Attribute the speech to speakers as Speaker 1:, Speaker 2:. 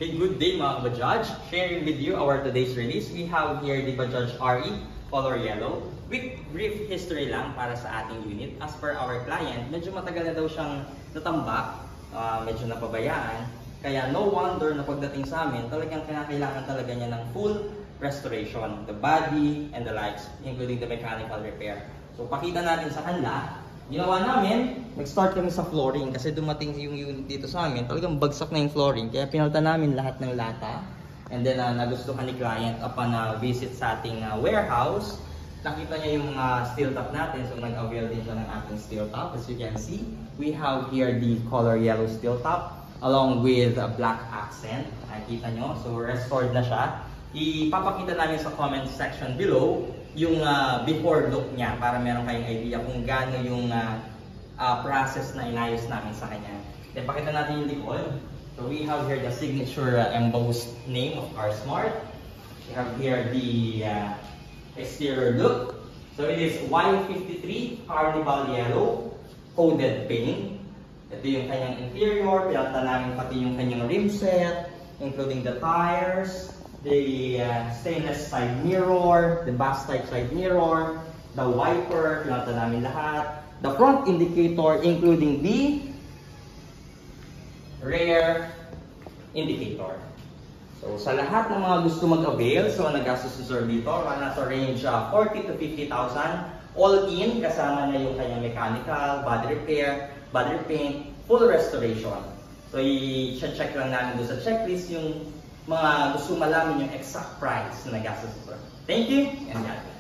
Speaker 1: Okay, good day mga Bajaj. Sharing with you our today's release. We have here the Bajaj RE color yellow. Quick brief history lang para sa ating unit. As per our client, medyo matagal na daw siyang natambak, medyo napabayaan. Kaya no wonder na pagdating sa amin, talagang kinakailangan talaga niya ng full restoration. The body and the lights, including the mechanical repair. So pakita natin sa kanila. Ginawa namin, nag-start kami sa flooring kasi dumating yung unit dito sa amin, talagang bagsak na yung flooring. Kaya pinalitan namin lahat ng lata. And then nagustuhan ni client upon visit sa ating warehouse. Nakita niya yung steel top natin, so nag-avail din siya ng ating steel top. As you can see, we have here the color yellow steel top along with a black accent. Nakikita nyo, so restored na siya. Ipapakita namin sa comment section below yung before look niya para meron kayong idea kung gaano yung process na inayos namin sa kanya. Then pakita natin yung likod. So we have here the signature embossed name of CarSmart. We have here the exterior look. So it is Y53 Carnival Yellow coated paint. Ito yung kanyang interior. Pinalitan namin pati yung kanyang rim set, including the tires, the stainless side mirror, the back side mirror, the wiper, pinalitan namin lahat, the front indicator, including the rear indicator. So sa lahat ng mga gusto mag-avail, so nagastos si Sir dito, nasa range 40 to 50,000, all in, kasama na yung kanyang mechanical, body repair, body paint, full restoration. So i-check lang namin doon sa checklist yung mga gusto malaman yung exact price na nagastos. Thank you and God bless.